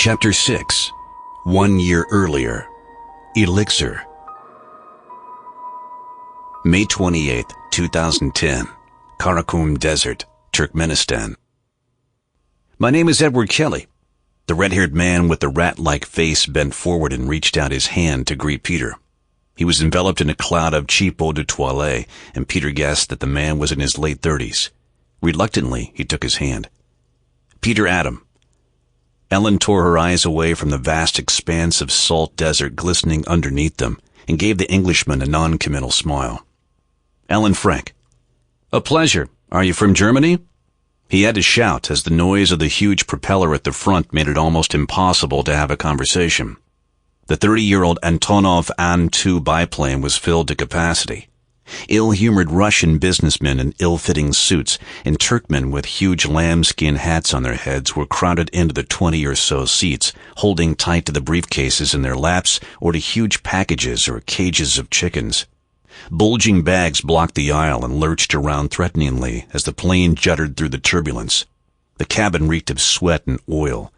Chapter 6. 1 year earlier. Elixir. May 28, 2010. Karakorum Desert, Turkmenistan. My name is Edward Kelly. The red-haired man with the rat-like face bent forward and reached out his hand to greet Peter. He was enveloped in a cloud of cheap eau de toilette, and Peter guessed that the man was in his late 30s. Reluctantly, he took his hand. Peter Adam. Ellen tore her eyes away from the vast expanse of salt desert glistening underneath them and gave the Englishman a non-committal smile. Ellen Frank. A pleasure. Are you from Germany? He had to shout as the noise of the huge propeller at the front made it almost impossible to have a conversation. The 30-year-old Antonov An-2 biplane was filled to capacity. Ill-humored Russian businessmen in ill-fitting suits and Turkmen with huge lambskin hats on their heads were crowded into the 20 or so seats, holding tight to the briefcases in their laps or to huge packages or cages of chickens. Bulging bags blocked the aisle and lurched around threateningly as the plane juddered through the turbulence. The cabin reeked of sweat and oil.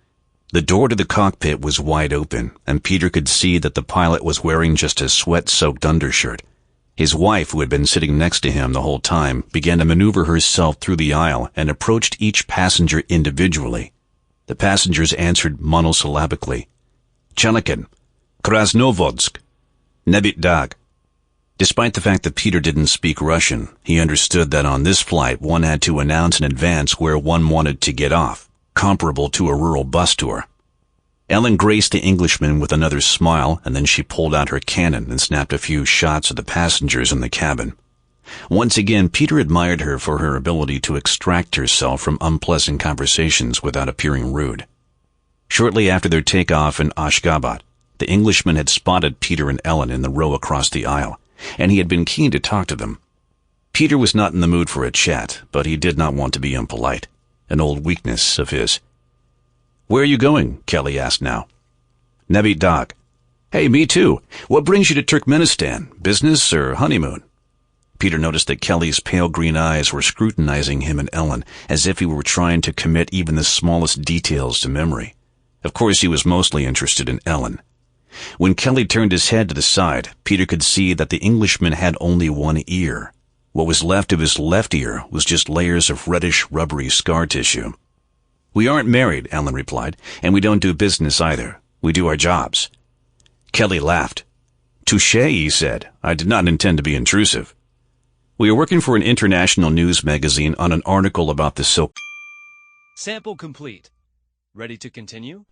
The door to the cockpit was wide open, and Peter could see that the pilot was wearing just a sweat-soaked undershirt. His wife, who had been sitting next to him the whole time, began to maneuver herself through the aisle and approached each passenger individually. The passengers answered monosyllabically. Chelikin, Krasnovodsk, Nebit Dag. Despite the fact that Peter didn't speak Russian, he understood that on this flight one had to announce in advance where one wanted to get off, comparable to a rural bus tour. Ellen graced the Englishman with another smile, and then she pulled out her cannon and snapped a few shots at the passengers in the cabin. Once again, Peter admired her for her ability to extract herself from unpleasant conversations without appearing rude. Shortly after their takeoff in Ashgabat, the Englishman had spotted Peter and Ellen in the row across the aisle, and he had been keen to talk to them. Peter was not in the mood for a chat, but he did not want to be impolite, an old weakness of his. Where are you going? Kelly asked now. Nebit Dag. Hey, me too. What brings you to Turkmenistan? Business or honeymoon? Peter noticed that Kelly's pale green eyes were scrutinizing him and Ellen as if he were trying to commit even the smallest details to memory. Of course, he was mostly interested in Ellen. When Kelly turned his head to the side, Peter could see that the Englishman had only one ear. What was left of his left ear was just layers of reddish, rubbery scar tissue. We aren't married, Ellen replied, and we don't do business either. We do our jobs. Kelly laughed. Touché, he said. I did not intend to be intrusive. We are working for an international news magazine on an article about the silk. Sample complete. Ready to continue?